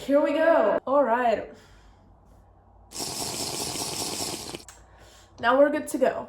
here we go. All right. Now we're good to go.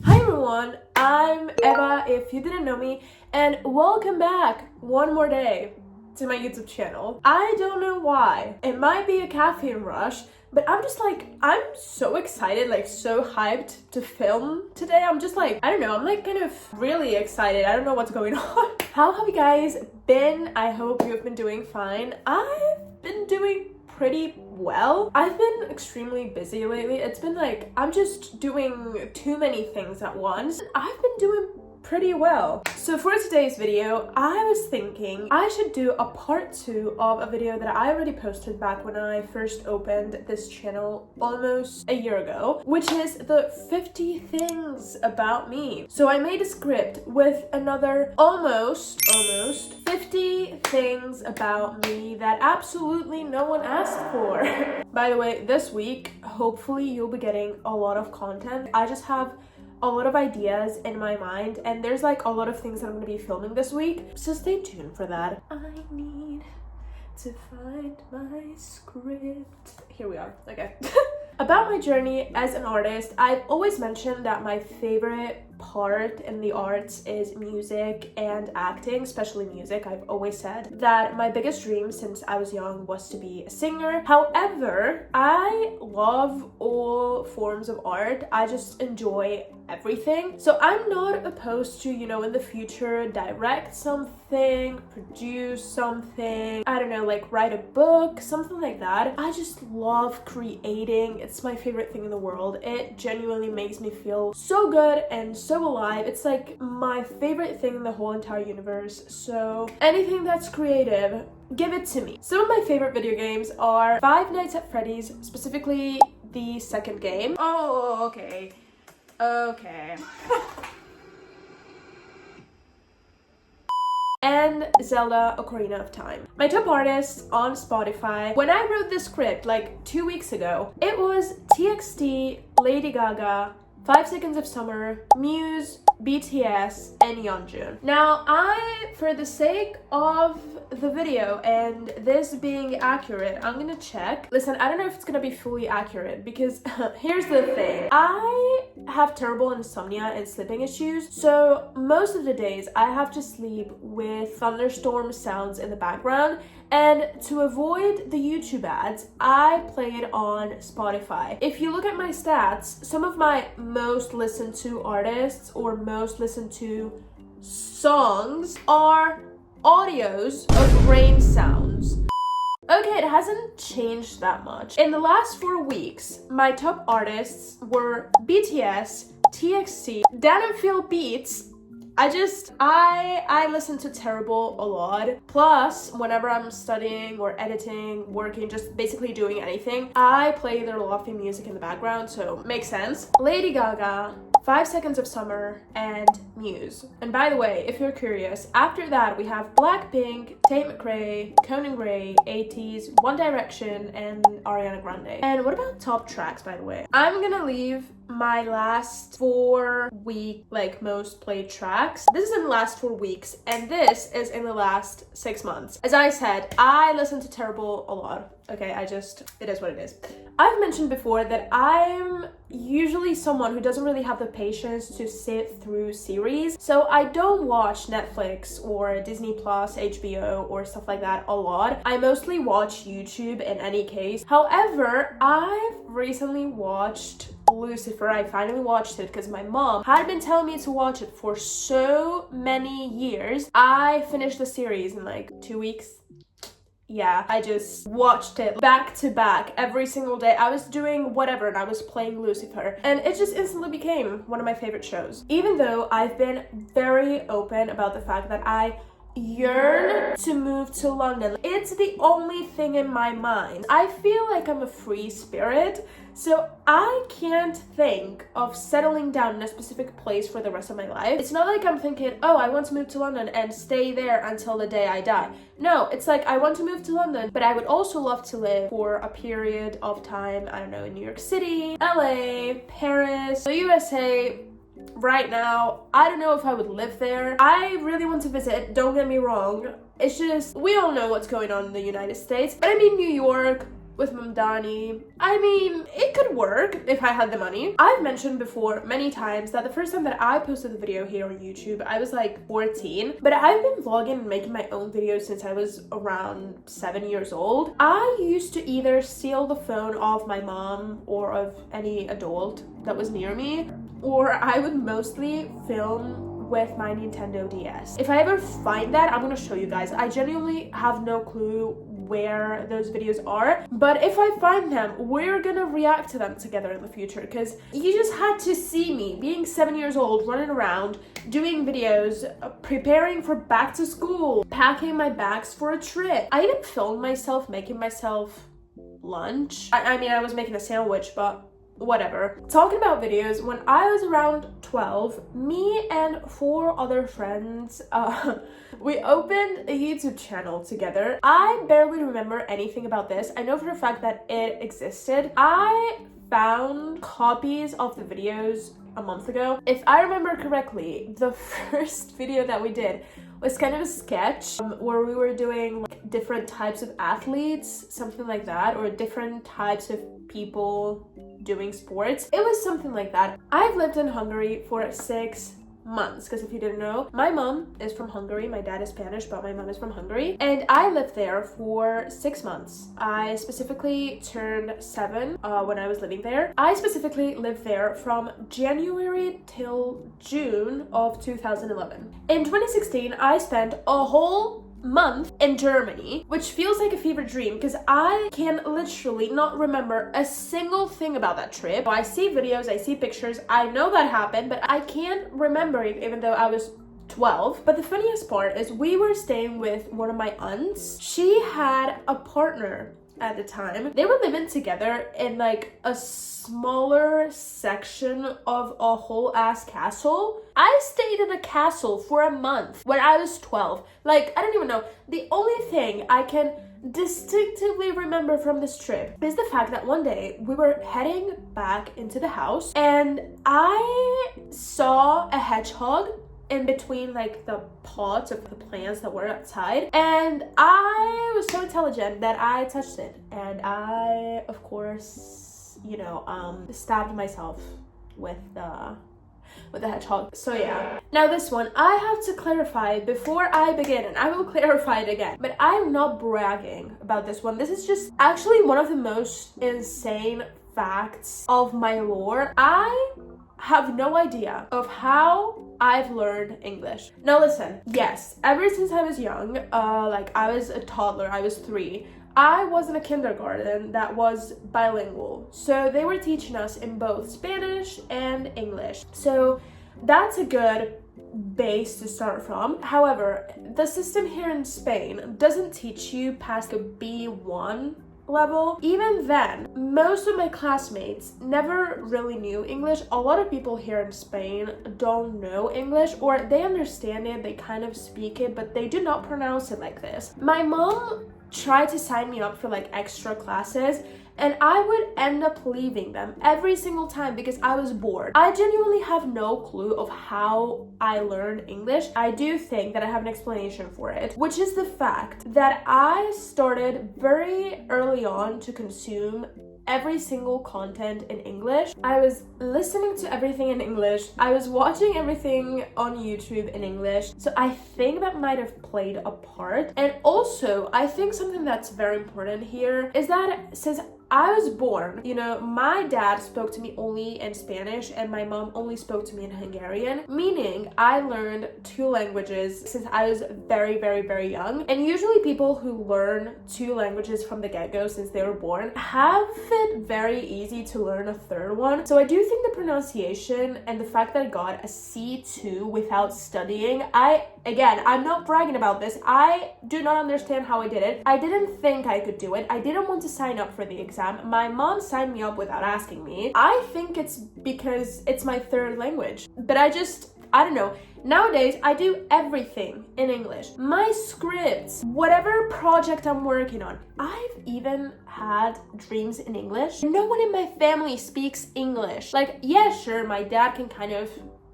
Hi everyone, I'm Eva, if you didn't know me, and welcome back one more day to my YouTube channel. I don't know why. It might be a caffeine rush, but I'm so excited, like so hyped to film today. I'm kind of really excited. I don't know what's going on. How have you guys been? I hope you've been doing fine. I've been doing pretty well. I've been extremely busy lately. It's been like, I'm just doing too many things at once. I've been doing pretty well. So for today's video, I was thinking I should do a part 2 of a video that I already posted back when I first opened this channel almost a year ago, which is the 50 things about me. So I made a script with another almost 50 things about me that absolutely no one asked for. By the way, this week, hopefully you'll be getting a lot of content. I just have a lot of ideas in my mind, and there's like a lot of things that I'm gonna be filming this week, so stay tuned for that. I need to find my script. Here we are. Okay. About my journey as an artist, I've always mentioned that my favorite part in the arts is music and acting, especially music. I've always said that my biggest dream since I was young was to be a singer. However, I love all forms of art. I just enjoy everything. So I'm not opposed to, in the future, direct something, produce something, I don't know, like write a book, something like that. I just love creating. It's my favorite thing in the world. It genuinely makes me feel so good and so alive. It's like my favorite thing in the whole entire universe. So anything that's creative, give it to me. Some of my favorite video games are Five Nights at Freddy's, specifically the second game. Oh, okay. And Zelda Ocarina of Time. My top artists on Spotify, when I wrote this script like 2 weeks ago, it was TXT, Lady Gaga, 5 Seconds of Summer, Muse, BTS, and Yeonjun. Now, for the sake of the video and this being accurate, I'm gonna check. Listen, I don't know if it's gonna be fully accurate because here's the thing. I have terrible insomnia and sleeping issues, so most of the days I have to sleep with thunderstorm sounds in the background, and to avoid the YouTube ads, I play it on Spotify. If you look at my stats, some of my most listened to artists or most listened to songs are audios of rain sounds. Okay, it hasn't changed that much. In the last 4 weeks, my top artists were BTS, TXT, Dan and Phil Beats. I listen to Terrible a lot. Plus, whenever I'm studying or editing, working, just basically doing anything, I play their lofi music in the background, so makes sense. Lady Gaga, 5 Seconds of Summer, and Muse. And by the way, if you're curious, after that we have Blackpink, Tate McRae, Conan Gray, 80s, One Direction, and Ariana Grande. And what about top tracks, by the way? I'm gonna leave my last 4 week, like most played tracks. This is in the last 4 weeks, and this is in the last 6 months. As I said, I listen to Terrible a lot. Okay, it is what it is. I've mentioned before that I'm usually someone who doesn't really have the patience to sit through series, so I don't watch Netflix or Disney Plus, HBO, or stuff like that a lot. I mostly watch YouTube in any case. However, I've recently watched Lucifer. I finally watched it because my mom had been telling me to watch it for so many years. I finished the series in like 2 weeks. Yeah, I just watched it back to back every single day. I was doing whatever and I was playing Lucifer, and it just instantly became one of my favorite shows. Even though I've been very open about the fact that I yearn to move to London. It's the only thing in my mind. I feel like I'm a free spirit, so I can't think of settling down in a specific place for the rest of my life. It's not like I'm thinking, oh, I want to move to London and stay there until the day I die. No, it's like I want to move to London, but I would also love to live for a period of time, I don't know, in New York City, LA, Paris, the USA, right now. I don't know if I would live there. I really want to visit, don't get me wrong. It's just, we all know what's going on in the United States. But I mean, New York with Mamdani, I mean, it could work if I had the money. I've mentioned before many times that the first time that I posted a video here on YouTube, I was like 14, but I've been vlogging and making my own videos since I was around 7 years old. I used to either steal the phone off my mom or of any adult that was near me, or I would mostly film with my Nintendo DS. If I ever find that, I'm gonna show you guys. I genuinely have no clue where those videos are, but if I find them, we're gonna react to them together in the future, because you just had to see me being 7 years old, running around, doing videos, preparing for back to school, packing my bags for a trip. I even filmed myself making myself lunch. I mean, I was making a sandwich, but whatever. Talking about videos, when I was around 12, me and 4 other friends, we opened a YouTube channel together. I barely remember anything about this. I know for a fact that it existed. I found copies of the videos a month ago. If I remember correctly, the first video that we did was kind of a sketch where we were doing like different types of athletes, something like that, or different types of people doing sports. It was something like that. I've lived in Hungary for 6 months, because if you didn't know, my mom is from Hungary, my dad is Spanish, but my mom is from Hungary, and I lived there for 6 months. I specifically turned 7 when I was living there. I specifically lived there from January till June of 2011. In 2016, I spent a whole month in Germany, which feels like a fever dream because I can literally not remember a single thing about that trip. I see videos, I see pictures, I know that happened, but I can't remember it even though I was 12. But the funniest part is we were staying with one of my aunts. She had a partner at the time. They were living together in like a smaller section of a whole ass castle. I stayed in a castle for a month when I was 12. Like, I don't even know. The only thing I can distinctively remember from this trip is the fact that one day we were heading back into the house and I saw a hedgehog in between like the pots of the plants that were outside, and I was so intelligent that I touched it, and I of course, you know, stabbed myself with the hedgehog. So yeah. Now this one, I have to clarify before I begin, and I will clarify it again, but I'm not bragging about this one. This is just actually one of the most insane facts of my lore. I have no idea of how I've learned English. Now listen, yes, ever since I was young, like I was a toddler, I was 3, I was in a kindergarten that was bilingual. So they were teaching us in both Spanish and English. So that's a good base to start from. However, the system here in Spain doesn't teach you past a B1 level. Even then, most of my classmates never really knew English. A lot of people here in Spain don't know English, or they understand it, they kind of speak it, but they do not pronounce it like this. My mom tried to sign me up for like extra classes, and I would end up leaving them every single time because I was bored. I genuinely have no clue of how I learned English. I do think that I have an explanation for it, which is the fact that I started very early on to consume every single content in English. I was listening to everything in English. I was watching everything on YouTube in English. So I think that might have played a part. And also, I think something that's very important here is that since I was born, you know, my dad spoke to me only in Spanish and my mom only spoke to me in Hungarian, meaning I learned 2 languages since I was very, very, very young. And usually people who learn 2 languages from the get-go since they were born have it very easy to learn a 3rd one. So I do think the pronunciation and the fact that I got a C2 without studying, I'm not bragging about this. I do not understand how I did it. I didn't think I could do it. I didn't want to sign up for the exam. My mom signed me up without asking me. I think it's because it's my 3rd language. But I don't know. Nowadays, I do everything in English. My scripts, whatever project I'm working on. I've even had dreams in English. No one in my family speaks English. Like, yeah, sure, my dad can kind of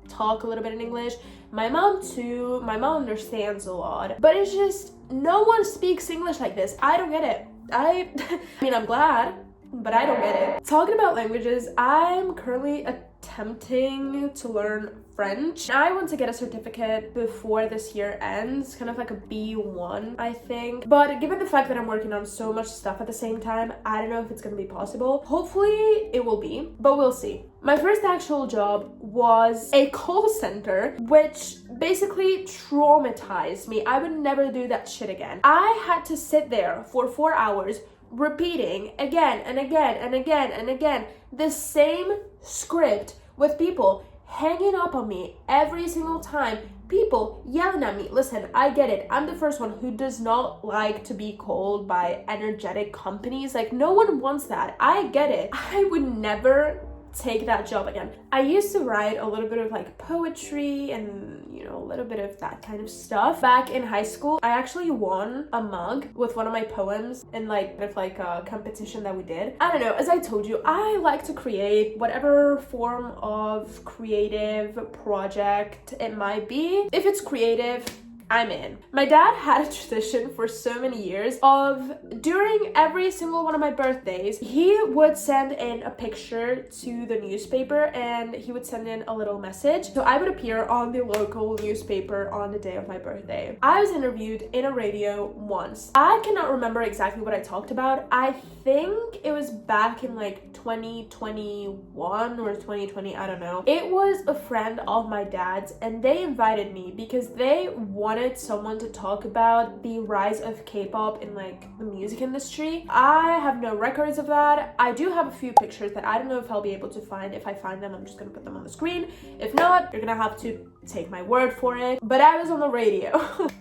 talk a little bit in English. My mom too. My mom understands a lot. But it's just, no one speaks English like this. I don't get it. I mean, I'm glad, but I don't get it. Talking about languages, I'm currently attempting to learn French. I want to get a certificate before this year ends, kind of like a B1, I think. But given the fact that I'm working on so much stuff at the same time, I don't know if it's gonna be possible. Hopefully it will be, but we'll see. My first actual job was a call center, which basically traumatized me. I would never do that shit again. I had to sit there for 4 hours repeating again and again and again and again the same script with people hanging up on me every single time, people yelling at me. Listen, I get it. I'm the first one who does not like to be called by energetic companies. Like, no one wants that. I get it. I would never take that job again. I used to write a little bit of like poetry and, you know, a little bit of that kind of stuff. Back in high school, I actually won a mug with one of my poems in like a competition that we did. I don't know, as I told you, I like to create whatever form of creative project it might be. If it's creative, I'm in. My dad had a tradition for so many years of, during every single one of my birthdays, he would send in a picture to the newspaper and he would send in a little message. So I would appear on the local newspaper on the day of my birthday. I was interviewed in a radio once. I cannot remember exactly what I talked about. I think it was back in like 2021 or 2020, I don't know. It was a friend of my dad's and they invited me because they wanted someone to talk about the rise of K-pop in like the music industry. I have no records of that. I do have a few pictures that I don't know if I'll be able to find. If I find them, I'm just gonna put them on the screen. If not, you're gonna have to take my word for it. But I was on the radio.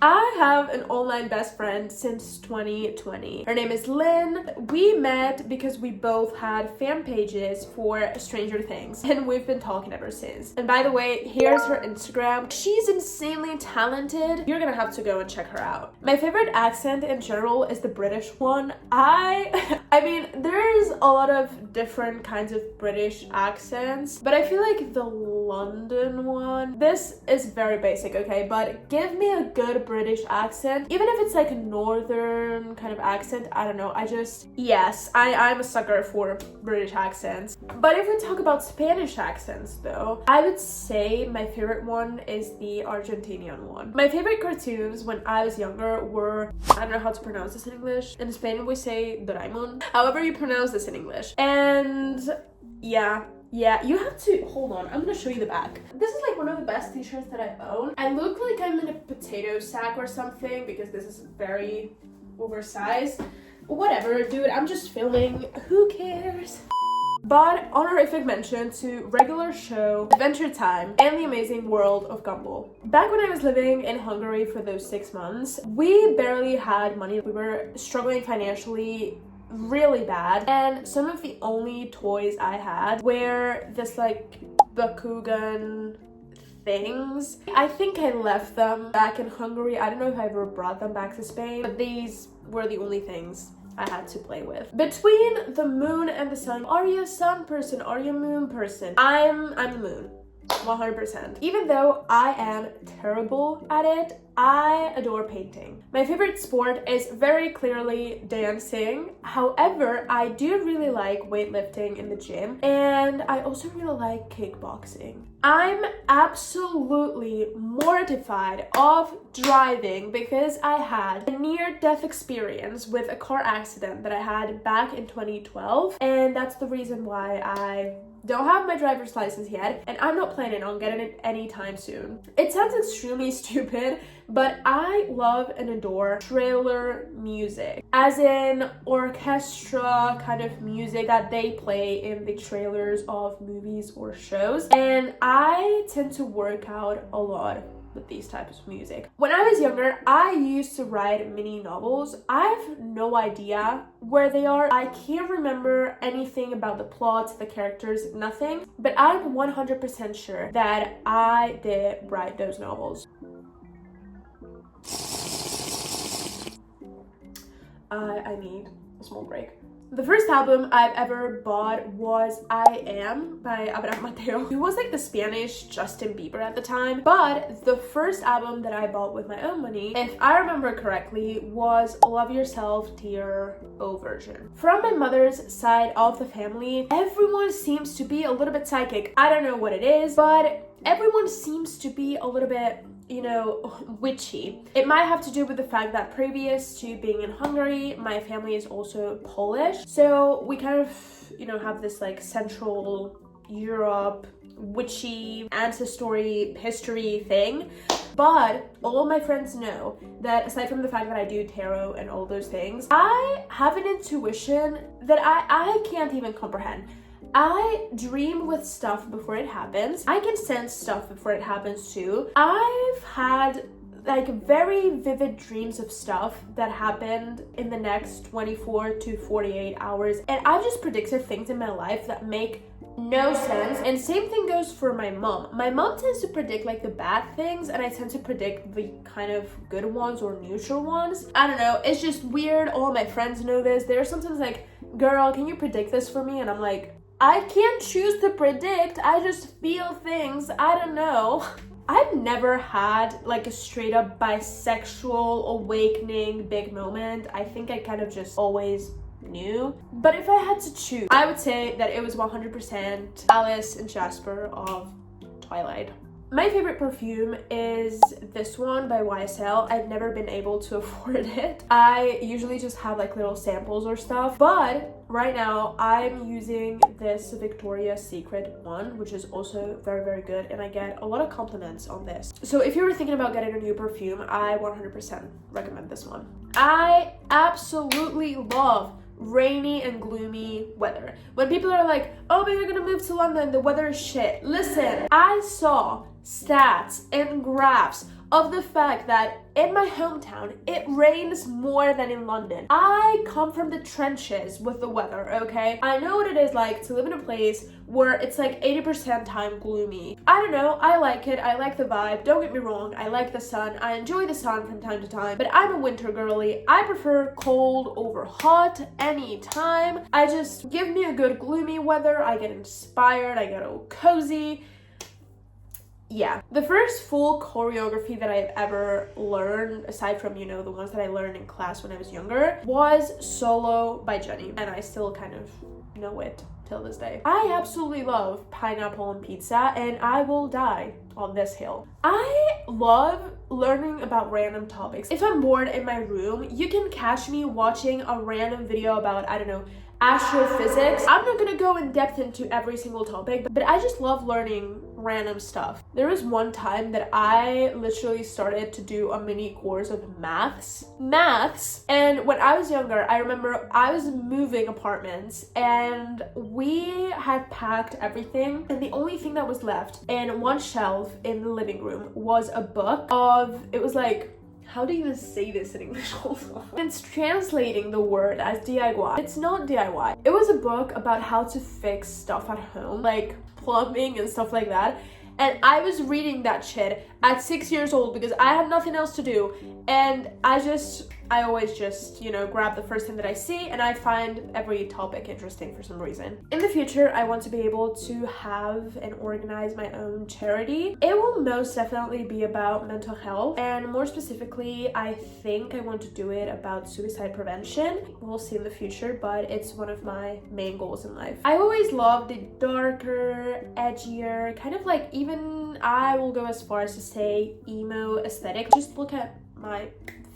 I have an online best friend since 2020. Her name is Lynn. We met because we both had fan pages for Stranger Things and we've been talking ever since. And by the way, here's her Instagram. She's insanely talented. You're gonna have to go and check her out. My favorite accent in general is the British one. I mean, there's a lot of different kinds of British accents, but I feel like the London one, this is very basic, okay, but give me a good British accent, even if it's like a northern kind of accent. I don't know, yes, I'm a sucker for British accents. But if we talk about Spanish accents though, I would say my favorite one is the Argentinian one. My favorite cartoons when I was younger were, I don't know how to pronounce this in English. In Spain we say Doraemon, however you pronounce this in English. And yeah, you have to, hold on, I'm gonna show you the back. This is like one of the best t-shirts that I own. I look like I'm in a potato sack or something because this is very oversized. Whatever, dude, I'm just filming, who cares? But honorific mention to regular show, Adventure Time, and the amazing world of Gumball. Back when I was living in Hungary for those 6 months, we barely had money. We were struggling financially really bad, and some of the only toys I had were this like Bakugan things. I think I left them back in Hungary. I don't know if I ever brought them back to Spain, but these were the only things I had to play with. Between the moon and the sun, are you a sun person? Are you a moon person? I'm the moon. 100%. Even though I am terrible at it, I adore painting. My favorite sport is very clearly dancing. However, I do really like weightlifting in the gym, and I also really like kickboxing. I'm absolutely mortified of driving because I had a near-death experience with a car accident that I had back in 2012, and that's the reason why I don't have my driver's license yet, and I'm not planning on getting it anytime soon. It sounds extremely stupid, but I love and adore trailer music, as in orchestra kind of music that they play in the trailers of movies or shows, and I tend to work out a lot with these types of music. When I was younger, I used to write mini novels. I have no idea where they are. I can't remember anything about the plots, the characters, nothing, but I'm 100% sure that I did write those novels. I need a small break. The first album I've ever bought was I Am by Abraham Mateo, who was like the Spanish Justin Bieber at the time. But the first album that I bought with my own money, if I remember correctly, was Love Yourself Tier O version. From my mother's side of the family, everyone seems to be a little bit psychic. I don't know what it is, but everyone seems to be a little bit, you know, witchy. It might have to do with the fact that previous to being in Hungary, my family is also Polish. So we kind of, you know, have this like Central Europe witchy ancestry history thing. But all of my friends know that aside from the fact that I do tarot and all those things, I have an intuition that I can't even comprehend. I dream with stuff before it happens. I can sense stuff before it happens too. I've had like very vivid dreams of stuff that happened in the next 24 to 48 hours. And I've just predicted things in my life that make no sense. And same thing goes for my mom. My mom tends to predict like the bad things, and I tend to predict the kind of good ones or neutral ones. I don't know, it's just weird. All my friends know this. They're sometimes like, girl, can you predict this for me? And I'm like, I can't choose to predict. I just feel things. I don't know. I've never had like a straight up bisexual awakening big moment. I think I kind of just always knew. But if I had to choose, I would say that it was 100% Alice and Jasper of Twilight. My favorite perfume is this one by YSL. I've never been able to afford it. I usually just have like little samples or stuff, but right now I'm using this Victoria's Secret one, which is also very, very good, and I get a lot of compliments on this. So if you were thinking about getting a new perfume, I 100% recommend this one. I absolutely love rainy and gloomy weather. When people are like, oh, but you're gonna move to London, the weather is shit. Listen, I saw stats and graphs of the fact that in my hometown, it rains more than in London. I come from the trenches with the weather, okay? I know what it is like to live in a place where it's like 80% time gloomy. I don't know, I like it, I like the vibe, don't get me wrong, I like the sun, I enjoy the sun from time to time, but I'm a winter girly. I prefer cold over hot anytime. I just, give me a good gloomy weather, I get inspired, I get all cozy. Yeah, the first full choreography that I've ever learned, aside from, you know, the ones that I learned in class when I was younger, was Solo by Jenny, and I still kind of know it till this day. I absolutely love pineapple and pizza, and I will die on this hill. I love learning about random topics. If I'm bored in my room, you can catch me watching a random video about, I don't know, astrophysics. I'm not gonna go in depth into every single topic, but I just love learning random stuff. There was one time that I literally started to do a mini course of maths, and when I was younger, I remember I was moving apartments and we had packed everything, and the only thing that was left in one shelf in the living room was a book of, it was like, how do you even say this in English? It's translating the word as DIY. It's not DIY. It was a book about how to fix stuff at home, like plumbing and stuff like that. And I was reading that shit at 6 years old because I had nothing else to do. And I always just, you know, grab the first thing that I see, and I find every topic interesting for some reason. In the future, I want to be able to have and organize my own charity. It will most definitely be about mental health, and more specifically, I think I want to do it about suicide prevention. We'll see in the future, but it's one of my main goals in life. I always loved the darker, edgier, kind of like, even I will go as far as to say emo aesthetic. Just look at my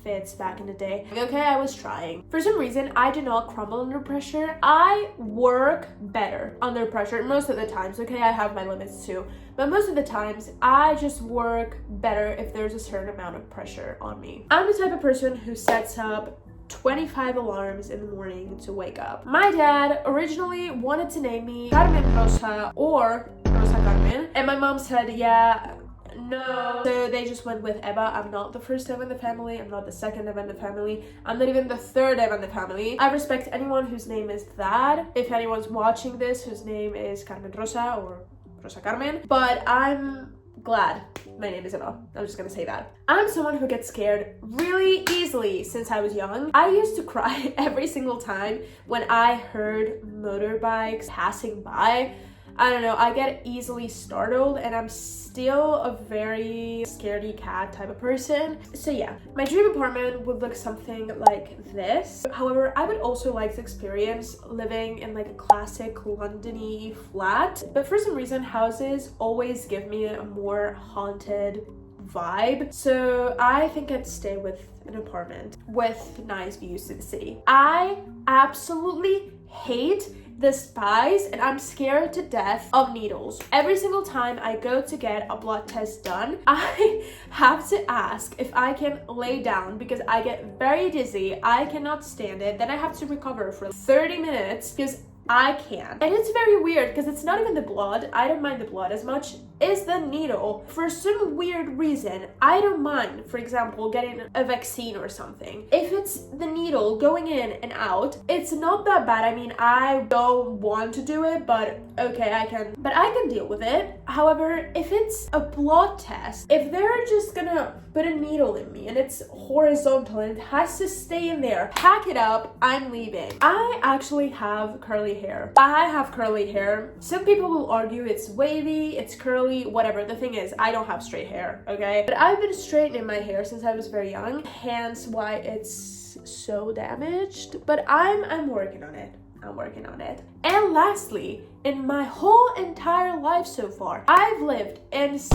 fits back in the day. Okay, I was trying. For some reason, I do not crumble under pressure. I work better under pressure most of the times. Okay, I have my limits too, but most of the times I just work better if there's a certain amount of pressure on me. I'm the type of person who sets up 25 alarms in the morning to wake up. My dad originally wanted to name me Carmen Rosa or Rosa Carmen, and my mom said, yeah, no. So they just went with Eva. I'm not the first Eva in the family. I'm not the second Eva in the family. I'm not even the third Eva in the family. I respect anyone whose name is that. If anyone's watching this whose name is Carmen Rosa or Rosa Carmen. But I'm glad My name is Emma. I'm just gonna say that. I'm someone who gets scared really easily since I was young. I used to cry every single time when I heard motorbikes passing by. I don't know, I get easily startled, and I'm still a very scaredy cat type of person. So yeah, my dream apartment would look something like this. However, I would also like to experience living in like a classic London-y flat. But for some reason, houses always give me a more haunted vibe. So I think I'd stay with an apartment with nice views to the city. I absolutely hate the spies, and I'm scared to death of needles. Every single time I go to get a blood test done, I have to ask if I can lay down because I get very dizzy. I cannot stand it. Then I have to recover for 30 minutes because I can't. And it's very weird because it's not even the blood. I don't mind the blood as much. It's the needle. For some weird reason, I don't mind, for example, getting a vaccine or something. If it's the needle going in and out, it's not that bad. I mean, I don't want to do it, but okay, I can deal with it. However, if it's a blood test, if they're just gonna put a needle in me and it's horizontal and it has to stay in there, pack it up, I'm leaving. I actually have curly hair. I have curly hair. Some people will argue it's wavy, it's curly, whatever. The thing is, I don't have straight hair, okay? But I've been straightening my hair since I was very young, hence why it's so damaged. But I'm working on it. I'm working on it. And lastly, in my whole entire life so far, I've lived in 6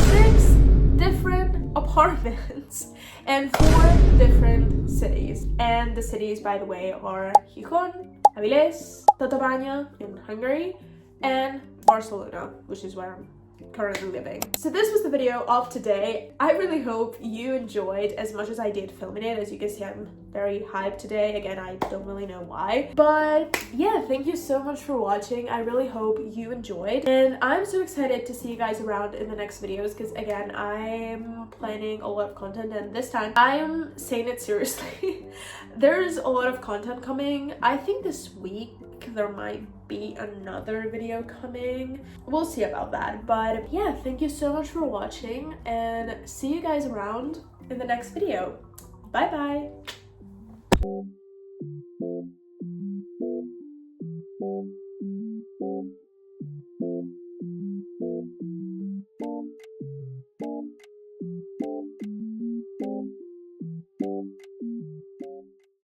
different apartments and 4 different cities. And the cities, by the way, are Gijón, Avilés, Tatabánya in Hungary, and Barcelona, which is where I'm currently living. So this was the video of today. I really hope you enjoyed as much as I did filming it. As you can see, I'm very hyped today. Again, I don't really know why. But yeah, thank you so much for watching. I really hope you enjoyed. And I'm so excited to see you guys around in the next videos because again, I'm planning a lot of content, and this time I am saying it seriously. There's a lot of content coming. I think this week there might be another video coming. We'll see about that. But yeah, thank you so much for watching, and see you guys around in the next video. Bye bye.